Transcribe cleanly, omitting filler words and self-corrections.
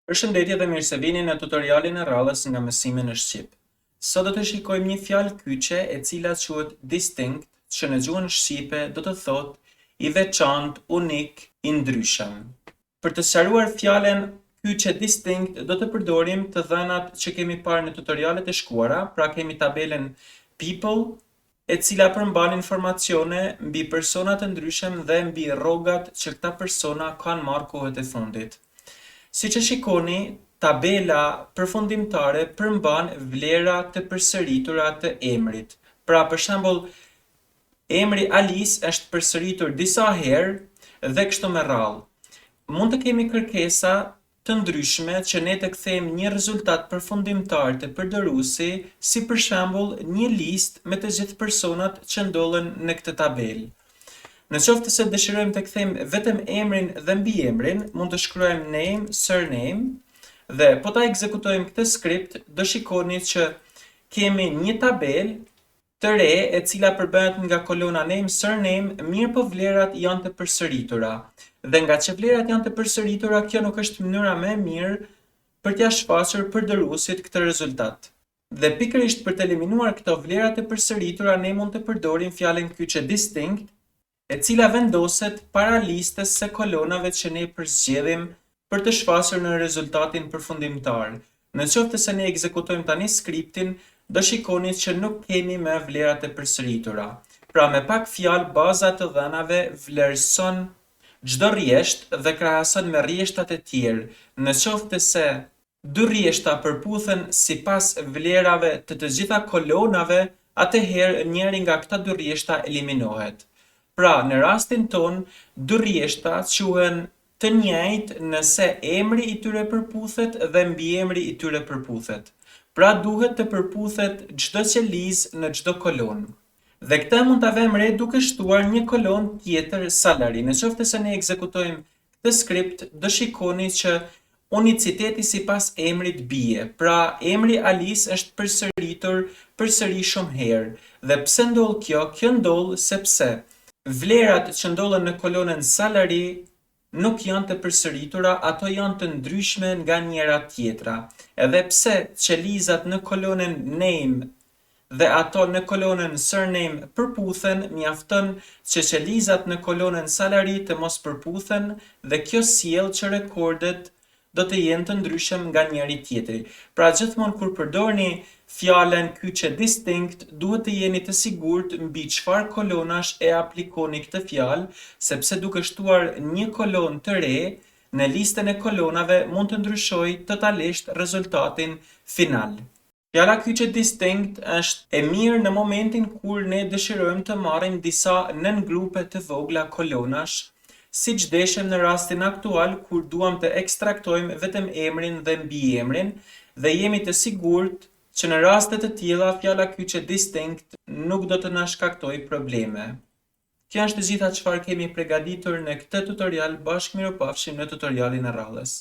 Përshëndetje dhe mirë se vini në tutorialin e radhës nga mësimi në Shqip. Sot do të shikojmë një fjalë kyçe e cila quhet distinct, që në gjuhën shqipe do të thotë i veçantë, unik, i ndryshëm. Për të sqaruar fjalën kyçe distinct do të përdorim të dhënat që kemi parë në tutorialet e shkuara, pra kemi tabelën people, e cila përmban informacione mbi persona të ndryshëm dhe mbi rrogat që këta persona kanë marrë kohët e fundit. Si që shikoni, tabela përfundimtare përmban vlera të përsëritura të emrit. Pra, për shembull, emri Alice është përsëritur disa herë dhe kështu me radhë. Mund të kemi kërkesa të ndryshme që ne të kthejmë një rezultat përfundimtar të përdoruesi, si për shembull një listë me të gjithë personat që ndodhen në këtë tabelë. Në qoftë se dëshirojmë të kthejmë vetëm emrin dhe mbiemrin, mund të shkruajmë name, surname dhe po ta ekzekutojmë këtë skript, do shikoni që kemi një tabelë të re e cila përbëhet nga kolona name, surname, mirë po vlerat janë të përsëritura. Dhe nga që vlerat janë të përsëritura, kjo nuk është mënyra më e mirë për t'ia shfaqur përdoruesit këtë rezultat. Dhe pikërisht për të eliminuar këto vlera të përsëritura, ne mund të përdorim fjalën kyçe distinct, e cila vendoset para listës së kolonave që ne përzgjedhim për të shfaqur në rezultatin përfundimtar. Në qoftë se ne ekzekutojmë tani skriptin, do shikoni që nuk kemi më vlera të përsëritura. Pra me pak fjalë, baza të dhënave vlerëson çdo rrjesht dhe krahason me rrjeshtat e tjerë. Në qoftë se dy rrjeshta përputhen sipas vlerave të gjitha kolonave, atëherë njëri nga këta dy rrjeshta eliminohet. Pra, në rastin ton, dy rrjeshta quhen të njëjtë nëse emri i tyre përputhet dhe mbiemri i tyre përputhet. Pra, duhet të përputhet çdo qelizë në çdo kolon. Dhe këtë mund ta vëmë re duke shtuar një kolon tjetër salary. Në qoftë se ne ekzekutojmë këtë skript, do shikoni që uniciteti sipas emrit bie. Pra, emri Alice është përsëritur përsëri shumë herë. Dhe pse ndodh kjo? Kjo ndodh sepse vlerat që ndodhen në kolonën salary nuk janë të përsëritura, ato janë të ndryshme nga njëra tjetra. Edhe pse qelizat në kolonën name dhe ato në kolonën surname përputhen, mjafton që qelizat në kolonën salary të mos përputhen dhe kjo sjell që rekordet do të jenë të ndryshëm nga njëri tjetri. Pra gjithmonë kur përdorni fjalën kyçe distinct, duhet të jeni të sigurt mbi çfarë kolonash e aplikoni këtë fjalë, sepse duke shtuar një kolon të re në listën e kolonave mund të ndryshojë totalisht rezultatin final. Fjala kyçe distinct është e mirë në momentin kur ne dëshirojmë të marrim disa nëngrupe të vogla kolonash, siç deshem në rastin aktual kur duam të ekstraktojmë vetëm emrin dhe mbiemrin dhe jemi të sigurt që në raste të tilla fjala kyçe distinct nuk do të na shkaktojë probleme. Kjo është të gjitha çfarë kemi përgatitur në këtë tutorial, bashkë miropafshim në tutorialin e radhës.